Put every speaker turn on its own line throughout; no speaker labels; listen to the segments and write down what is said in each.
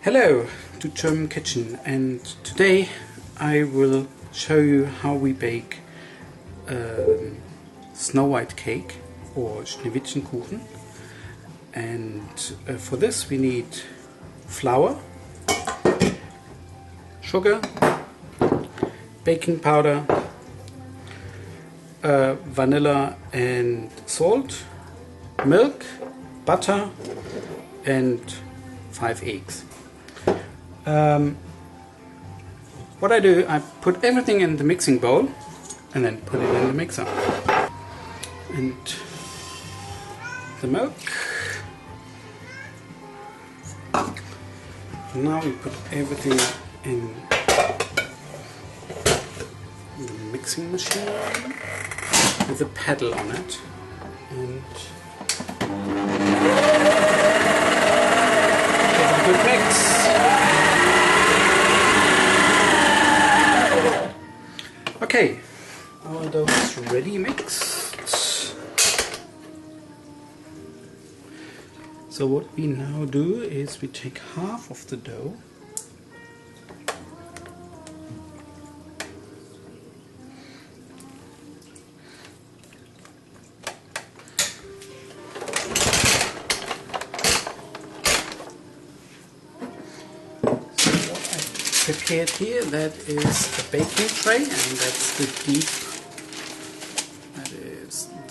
Hello to German Kitchen, and today I will show you how we bake Snowwhite cake or Schneewittchenkuchen. And for this we need flour, sugar, baking powder, vanilla and salt, milk, butter and 5 eggs. What I do, I put everything in the mixing bowl and then put it in the mixer. And the milk. Now we put everything in the mixing machine with a paddle on it. And give it a good mix. Okay, our dough is ready mixed. So what we now do is we take half of the dough prepared here. That is the baking tray, and that's the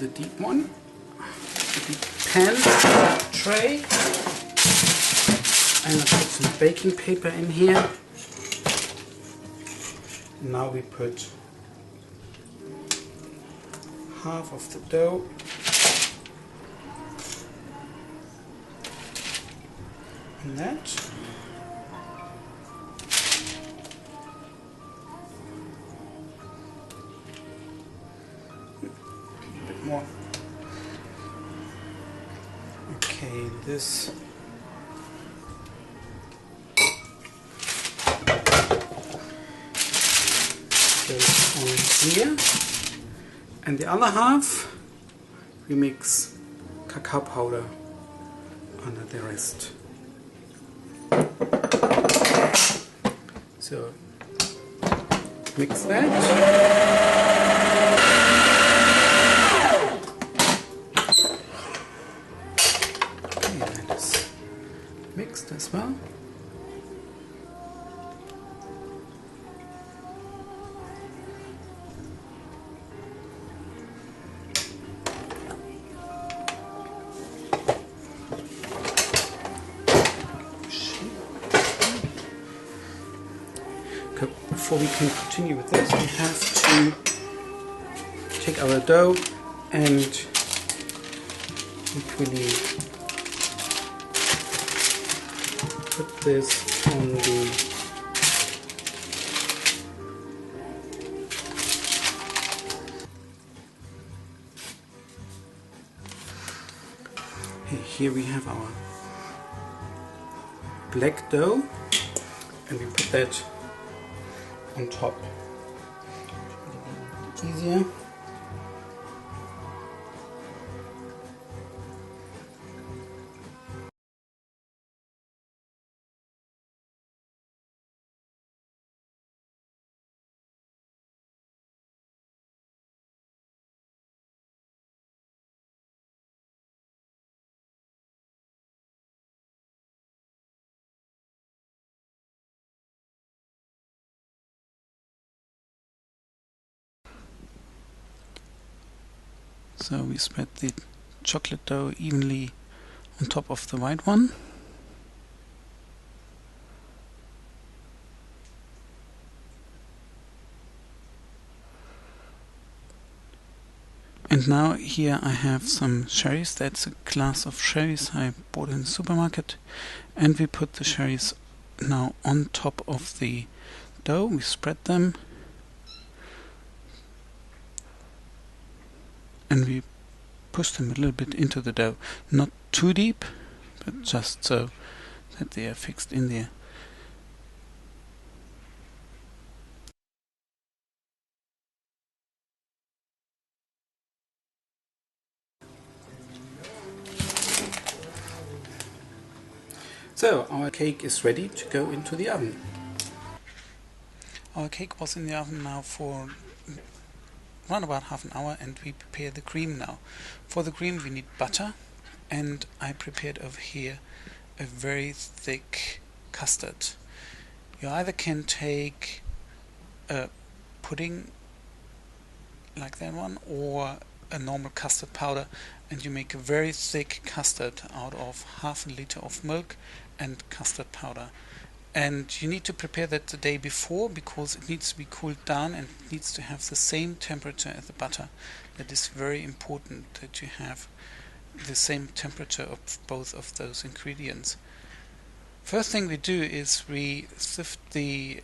deep one, the deep pan tray. And I put some baking paper in here. Now we put half of the dough in that. More. Okay, this goes on here, and the other half we mix cacao powder under the rest. So mix that. Mixed as well. Okay, before we can continue with this, we have to take our dough and equally put this on the here we have our black dough, and we put that on top. Easier. So we spread the chocolate dough evenly on top of the white one. And now here I have some cherries. That's a glass of cherries I bought in the supermarket. And we put the cherries now on top of the dough. We spread them. And we push them a little bit into the dough. Not too deep, but just so that they are fixed in there. So our cake is ready to go into the oven. Our cake was in the oven now for around about half an hour, and we prepare the cream now. For the cream we need butter, and I prepared over here a very thick custard. You either can take a pudding like that one or a normal custard powder, and you make a very thick custard out of half a liter of milk and custard powder. And you need to prepare that the day before, because it needs to be cooled down and it needs to have the same temperature as the butter. That is very important, that you have the same temperature of both of those ingredients. First thing we do is we sift the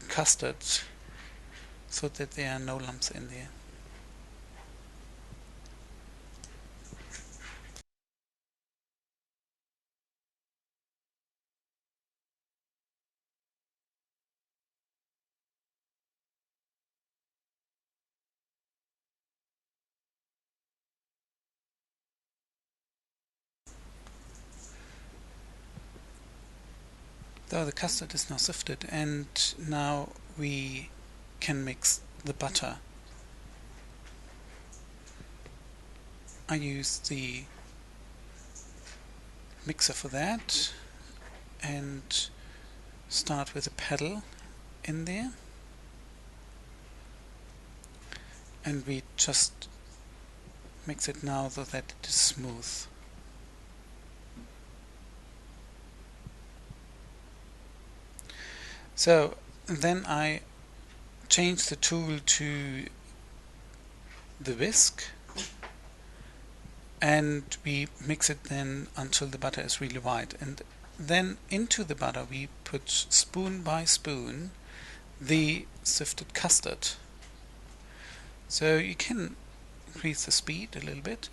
custard so that there are no lumps in there. So the custard is now sifted, and now we can mix the butter. I use the mixer for that and start with a paddle in there, and we just mix it now so that it is smooth. So then I change the tool to the whisk, and we mix it then until the butter is really white, and then into the butter we put spoon by spoon the sifted custard. So you can increase the speed a little bit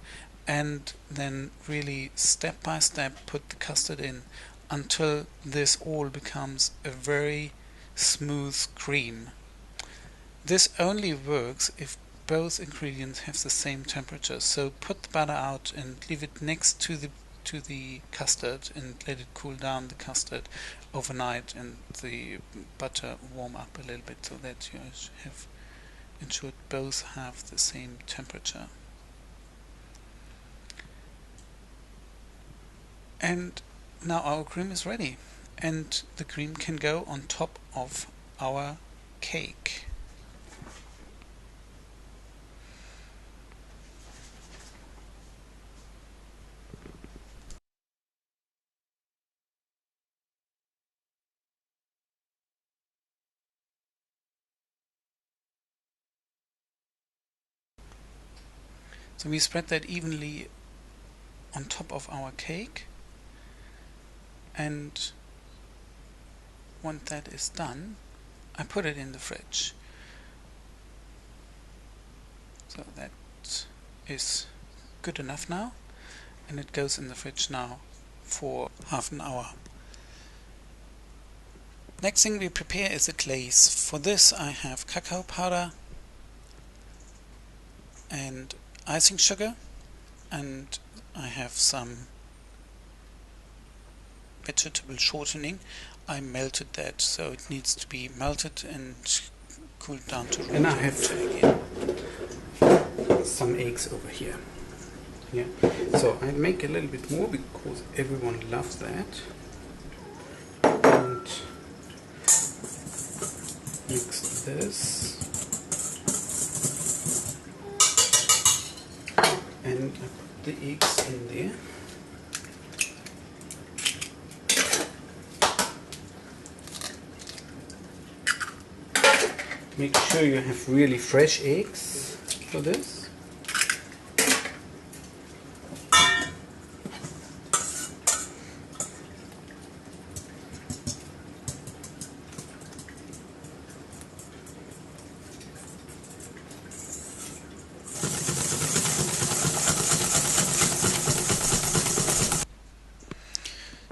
and then really step by step put the custard in until this all becomes a very smooth cream. This only works if both ingredients have the same temperature. So put the butter out and leave it next to the custard and let it cool down, the custard, overnight, and the butter warm up a little bit so that you have ensured both have the same temperature. And now our cream is ready, and the cream can go on top of our cake. So we spread that evenly on top of our cake, and once that is done, I put it in the fridge. So that is good enough now, and it goes in the fridge now for half an hour. Next thing we prepare is a glaze. For this I have cacao powder and icing sugar, and I have some vegetable shortening. I melted that, so it needs to be melted and cooled down to room. And I have some eggs over here. Yeah. So I make a little bit more because everyone loves that. And mix this. And I put the eggs in there. Make sure you have really fresh eggs for this.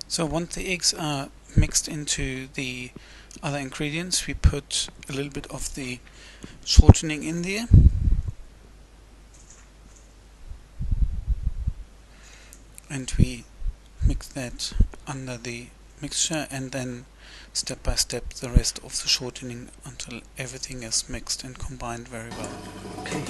So once the eggs are mixed into the other ingredients, we put a little bit of the shortening in there. And we mix that under the mixture, and then step by step the rest of the shortening until everything is mixed and combined very well.
Okay.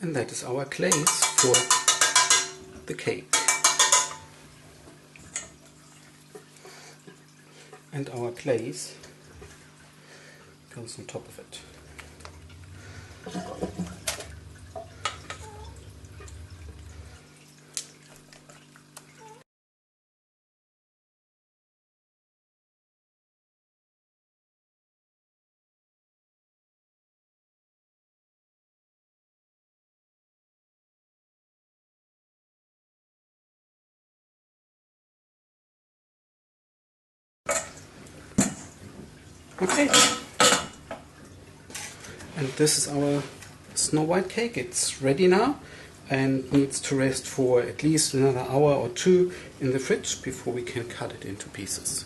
And that is our glaze for the cake. And our glaze goes on top of it. Okay, and this is our Snowwhite cake. It's ready now and needs to rest for at least another hour or two in the fridge before we can cut it into pieces.